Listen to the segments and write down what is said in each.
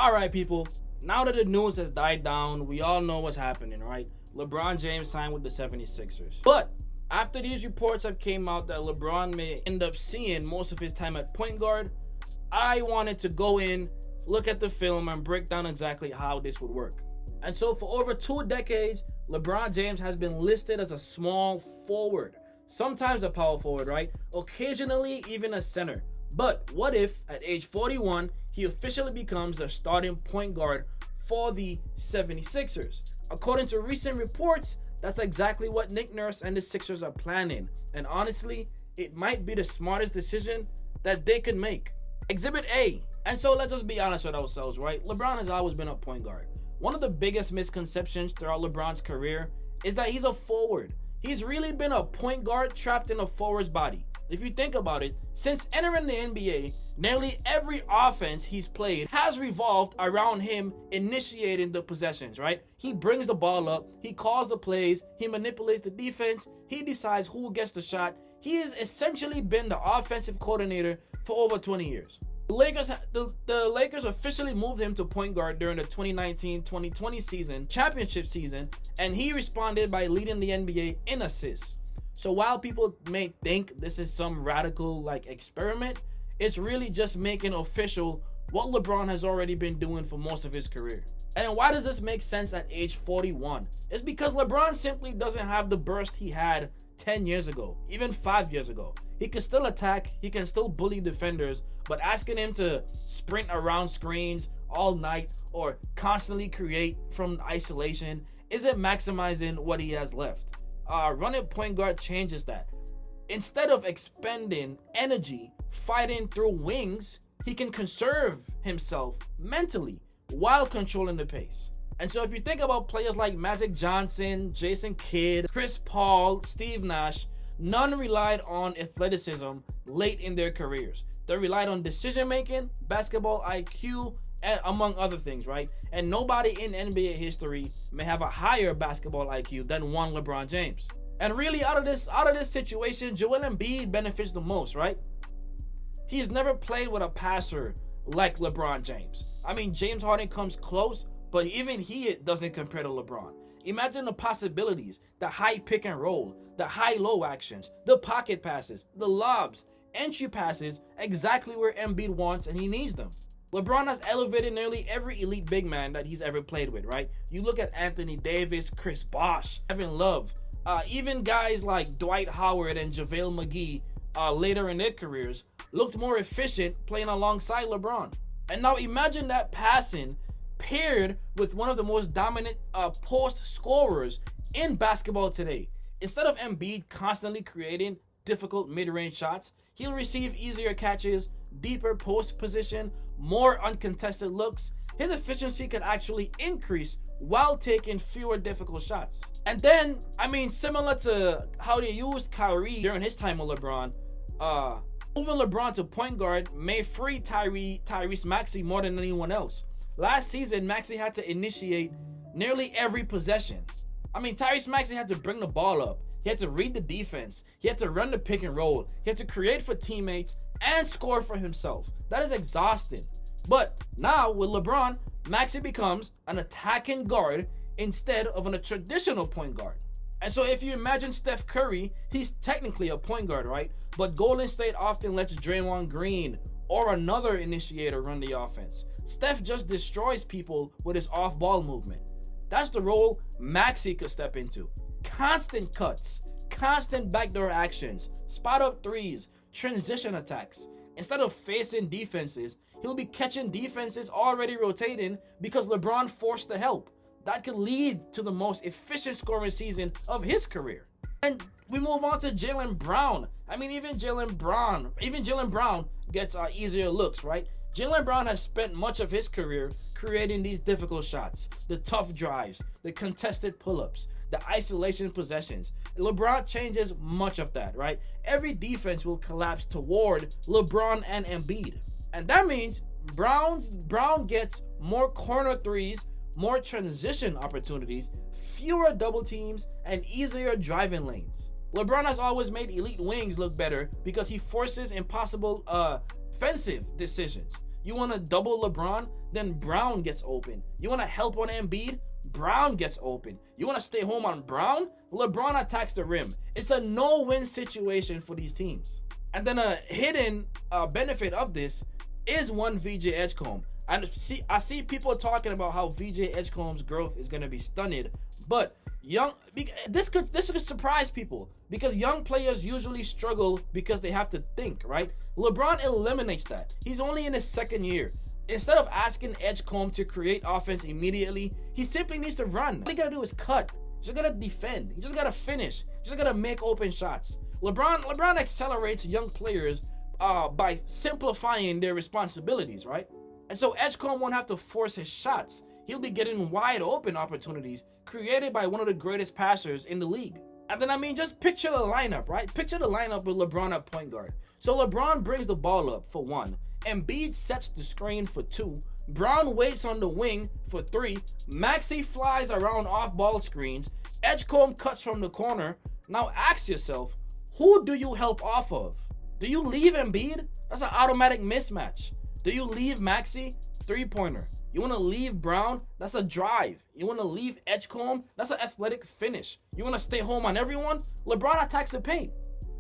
Alright people, now that the news has died down, we all know what's happening, right? LeBron James signed with the 76ers. But after these reports have came out that LeBron may end up seeing most of his time at point guard, I wanted to go in, look at the film, and break down exactly how this would work. And so for over 2 decades, LeBron James has been listed as a small forward, sometimes a power forward, right? Occasionally even a center. But what if at age 41, he officially becomes the starting point guard for the 76ers? According to recent reports, that's exactly what Nick Nurse and the Sixers are planning. And honestly, it might be the smartest decision that they could make. Exhibit A. And so let's just be honest with ourselves, right? LeBron has always been a point guard. One of the biggest misconceptions throughout LeBron's career is that he's a forward. He's really been a point guard trapped in a forward's body. If you think about it, since entering the NBA, nearly every offense he's played has revolved around him initiating the possessions, right? He brings the ball up, he calls the plays, he manipulates the defense, he decides who gets the shot. He has essentially been the offensive coordinator for over 20 years. The Lakers officially moved him to point guard during the 2019-2020 championship season, and he responded by leading the NBA in assists. So while people may think this is some radical experiment, it's really just making official what LeBron has already been doing for most of his career. And why does this make sense at age 41? It's because LeBron simply doesn't have the burst he had 10 years ago, even 5 years ago. He can still attack, he can still bully defenders, but asking him to sprint around screens all night or constantly create from isolation isn't maximizing what he has left. Running point guard changes that. Instead of expending energy fighting through wings, he can conserve himself mentally while controlling the pace. And so if you think about players like Magic Johnson, Jason Kidd, Chris Paul, Steve Nash, none relied on athleticism late in their careers. They relied on decision making, basketball IQ, and among other things, right? And nobody in NBA history may have a higher basketball IQ than one LeBron James. And really out of this situation, Joel Embiid benefits the most, right? He's never played with a passer like LeBron James. I mean, James Harden comes close, but even he doesn't compare to LeBron. Imagine the possibilities, the high pick and roll, the high-low actions, the pocket passes, the lobs, entry passes, exactly where Embiid wants and he needs them. LeBron has elevated nearly every elite big man that he's ever played with, right? You look at Anthony Davis, Chris Bosh, Kevin Love, even guys like Dwight Howard and JaVale McGee later in their careers looked more efficient playing alongside LeBron. And now imagine that passing paired with one of the most dominant post scorers in basketball today. Instead of Embiid constantly creating difficult mid-range shots, he'll receive easier catches, deeper post position, more uncontested looks. His efficiency could actually increase while taking fewer difficult shots. And then, I mean, similar to how they used Kyrie during his time with LeBron, moving LeBron to point guard may free Tyrese Maxey more than anyone else. Last season, Maxey had to initiate nearly every possession. I mean, Tyrese Maxey had to bring the ball up. He had to read the defense. He had to run the pick and roll. He had to create for teammates and score for himself. That is exhausting. But now with LeBron, Maxey becomes an attacking guard instead of a traditional point guard. And so if you imagine Steph Curry, he's technically a point guard, right? But Golden State often lets Draymond Green or another initiator run the offense. Steph just destroys people with his off-ball movement. That's the role Maxey could step into. Constant cuts, constant backdoor actions, spot-up threes, transition attacks. Instead of facing defenses, he'll be catching defenses already rotating because LeBron forced the help. That could lead to the most efficient scoring season of his career. And we move on to Jaylen Brown. I mean, even Jaylen Brown gets easier looks, right? Jaylen Brown has spent much of his career creating these difficult shots, the tough drives, the contested pull-ups, the isolation possessions. LeBron changes much of that, right? Every defense will collapse toward LeBron and Embiid. And that means Brown gets more corner threes, more transition opportunities, fewer double teams, and easier driving lanes. LeBron has always made elite wings look better because he forces impossible defensive decisions. You want to double LeBron? Then Brown gets open. You want to help on Embiid? Brown gets open. You want to stay home on Brown? LeBron attacks the rim. It's a no-win situation for these teams. And then a hidden benefit of this is one VJ Edgecombe. I see people talking about how VJ Edgecombe's growth is going to be stunted, but this could surprise people because young players usually struggle because they have to think, right? LeBron eliminates that. He's only in his second year. Instead of asking Edgecombe to create offense immediately, he simply needs to run. All he gotta do is cut. He just gotta defend. He just gotta finish. He just gotta make open shots. LeBron accelerates young players by simplifying their responsibilities, right? And so Edgecombe won't have to force his shots. He'll be getting wide open opportunities created by one of the greatest passers in the league. And then, just picture the lineup, right? Picture the lineup with LeBron at point guard. So LeBron brings the ball up for 1. Embiid sets the screen for 2. Brown waits on the wing for 3. Maxey flies around off-ball screens. Edgecombe cuts from the corner. Now ask yourself, who do you help off of? Do you leave Embiid? That's an automatic mismatch. Do you leave Maxey? 3-pointer. You want to leave Brown? That's a drive. You want to leave Edgecombe? That's an athletic finish. You want to stay home on everyone? LeBron attacks the paint.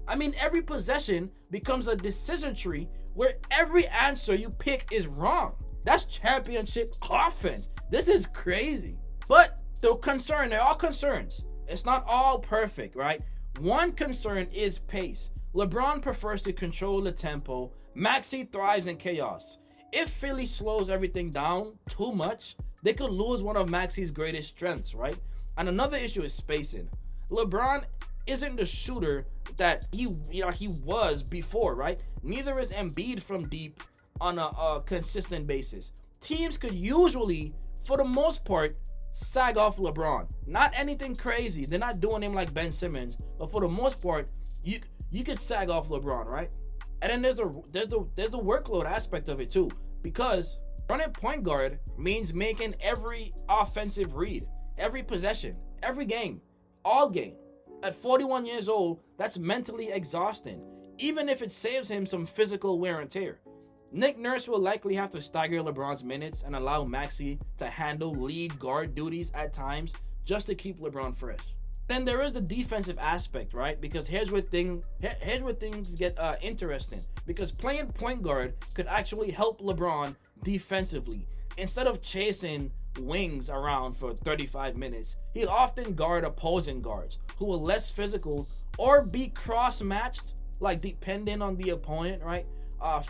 Every possession becomes a decision tree where every answer you pick is wrong. That's championship offense. This is crazy. But they're all concerns. It's not all perfect, right? One concern is pace. LeBron prefers to control the tempo. Maxey thrives in chaos. If Philly slows everything down too much, they could lose one of Maxey's greatest strengths, right? And another issue is spacing. LeBron isn't the shooter that he was before, right? Neither is Embiid from deep on a consistent basis. Teams could usually, for the most part, sag off LeBron. Not anything crazy. They're not doing him like Ben Simmons, but for the most part, you could sag off LeBron, right? And then there's the workload aspect of it too, because running point guard means making every offensive read, every possession, every game, all game. At 41 years old, that's mentally exhausting, even if it saves him some physical wear and tear. Nick Nurse will likely have to stagger LeBron's minutes and allow Maxey to handle lead guard duties at times just to keep LeBron fresh. Then there is the defensive aspect, right? Because here's where things get interesting. Because playing point guard could actually help LeBron defensively. Instead of chasing wings around for 35 minutes, he'll often guard opposing guards who are less physical or be cross-matched, like depending on the opponent, right?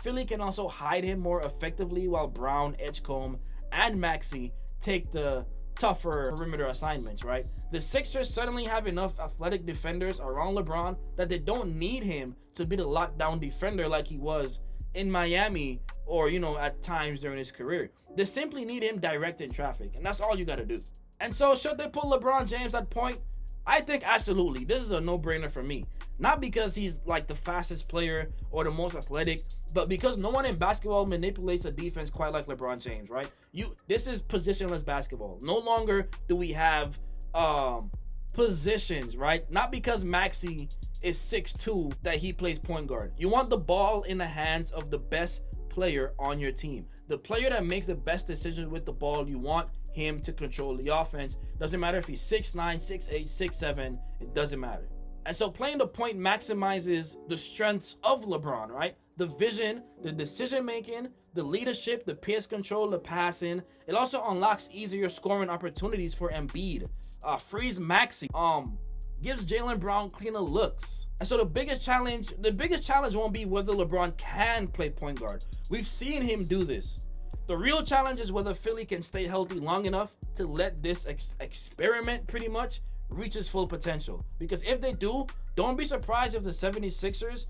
Philly can also hide him more effectively while Brown, Edgecombe, and Maxey take the tougher perimeter assignments, right? The Sixers suddenly have enough athletic defenders around LeBron that they don't need him to be the lockdown defender like he was in Miami or, at times during his career. They simply need him directing traffic, and that's all you got to do. And so should they put LeBron James at point? I think absolutely. This is a no-brainer for me. Not because he's like the fastest player or the most athletic, but because no one in basketball manipulates a defense quite like LeBron James, right? This is positionless basketball. No longer do we have positions, right? Not because Maxey is 6'2" that he plays point guard. You want the ball in the hands of the best player on your team. The player that makes the best decisions with the ball, you want him to control the offense. Doesn't matter if he's 6'9", 6'8", 6'7", it doesn't matter. And so playing the point maximizes the strengths of LeBron, right? The vision, the decision-making, the leadership, the pace control, the passing. It also unlocks easier scoring opportunities for Embiid. Frees Maxey. Gives Jaylen Brown cleaner looks. And so the biggest challenge won't be whether LeBron can play point guard. We've seen him do this. The real challenge is whether Philly can stay healthy long enough to let this experiment pretty much reach its full potential. Because if they do, don't be surprised if the 76ers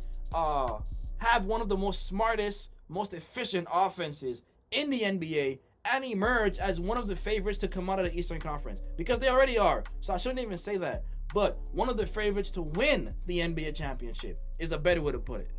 have one of the most smartest, most efficient offenses in the NBA and emerge as one of the favorites to come out of the Eastern Conference. Because they already are, so I shouldn't even say that. But one of the favorites to win the NBA championship is a better way to put it.